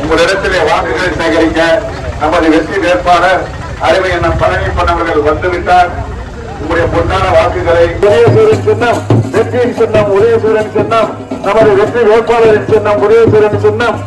உங்களிடத்திலே வாக்குகளை சேகரிக்க நமது வெற்றி வேட்பாளர் அருமை எண்ணம் பழனியப்பன் அவர்கள் வந்துவிட்டார். உங்களுடைய பொன்னான வாக்குகளை உதயசூரன் சின்னம், வெற்றியின் சின்னம் உதயசூரன் சின்னம், நமது வெற்றி வேட்பாளரின் சின்னம் உதயசூரன் சின்னம்,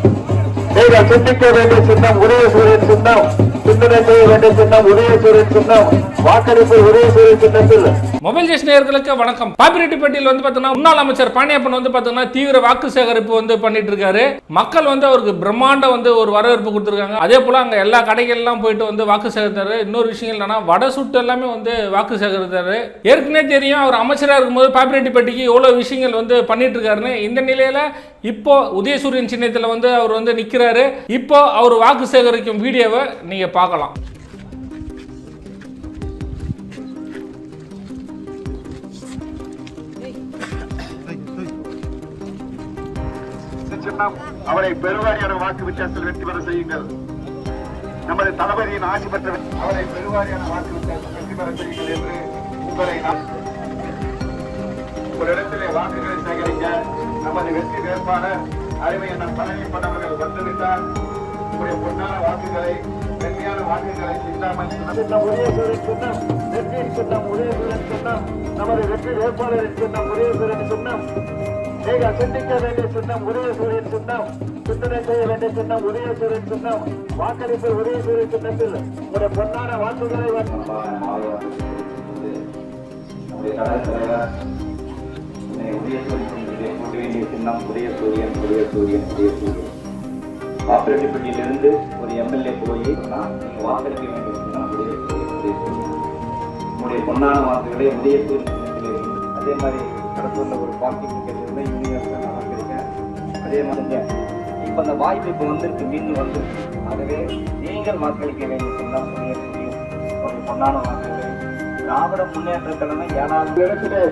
நீங்கள் சிந்திக்க வேண்டிய சின்னம் உதயசூரன் சின்னம், சிந்தனை செய்ய வேண்டிய சின்னம் உதயசூரன் சின்னம், வாக்களிப்பு உதயசூரன் சின்னத்தில். மொபைல் ஜெஸ் நேயர்களுக்கு வணக்கம். பாப்பிரெட்டிப்பட்டியில் வந்து பார்த்தீங்கன்னா முன்னாள் அமைச்சர் பழனியப்பன் வந்து பார்த்தீங்கன்னா தீவிர வாக்கு சேகரிப்பு வந்து பண்ணிட்டு இருக்காரு. மக்கள் வந்து அவருக்கு பிரம்மாண்ட வந்து ஒரு வரவேற்பு கொடுத்துருக்காங்க. அதே போல அங்க எல்லா கடைகள்லாம் போயிட்டு வந்து வாக்கு சேகரித்தாரு. இன்னொரு விஷயம் என்னன்னா வடை சுட்டு எல்லாமே வந்து வாக்கு சேகரித்தாரு. ஏற்கனவே தெரியும் அவர் அமைச்சராக இருக்கும்போது பாப்பிரெட்டிப்பட்டிக்கு எவ்வளவு விஷயங்கள் வந்து பண்ணிட்டு இருக்காருன்னு. இந்த நிலையில இப்போ உதயசூரியன் சின்னத்தில் வந்து அவர் வந்து நிற்கிறாரு. இப்போ அவர் வாக்கு சேகரிக்கும் வீடியோவை நீங்க பார்க்கலாம். அவரை பெருவாரியான வாக்கு வித்தியாசத்தில் வெற்றி பெற செய்யுங்கள். நமது தளபதியின் ஆட்சி பெற்ற அவரை பெருவாரியான வாக்கு வித்தியாசத்தில் வெற்றி பெற செய்யுங்கள் என்று உங்களை உங்களிடத்திலே வாக்குகளை சேகரிக்க நமது வெற்றி வேட்பாளர் அருமை எண்ணம் பழனியப்பன் அவர்கள் வந்துவிட்டார். உங்களுடைய பொன்னான வாக்குகளை வெற்றியான வாக்குகளை சிந்தாமல் உதயசூரன் சின்னம், வெற்றியின் சின்னம் உதயசூரன் சின்னம், நமது வெற்றி வேட்பாளரின் சின்னம் உதயசூரன் சின்னம், நீங்கள் சிந்திக்க வேண்டிய சின்னம் உதயசூரியன் சின்னம், சிந்தனை செய்ய வேண்டிய சின்னம் உதயசூரியன் சின்னம், வாக்களிப்பு உதயசூரியன் சின்னத்தில் உங்களுடைய பொன்னான வாக்குகளை சின்னம் உதயசூரியன் உதயசூரியன் உதயசூரியன். பாப்பிரெட்டிப்பட்டியிலிருந்து ஒரு எம்எல்ஏ போய் நீங்க வாக்களிக்க வேண்டிய சின்னம் உதயசூரியன் உதயசூரியன். உங்களுடைய பொன்னான வாக்குகளை உதயசூரியன் சின்னத்தில். அதே மாதிரி கடத்தூர்ல ஒரு பார்க்கிங் யூனிவர்சிட்டி வாங்கியிருக்கேன். அதே மாதிரி இப்ப அந்த வாய்ப்பு இப்ப வந்துருக்கு, மீண்டும் வந்துருக்கு. ஆகவே நீங்கள் வாக்களிக்க வேண்டிய சின்னம் உதயசூரியன். ஒரு பொன்னான வாக்குகளை திராவிட முன்னேற்ற கழகம் 7வது இடத்திலே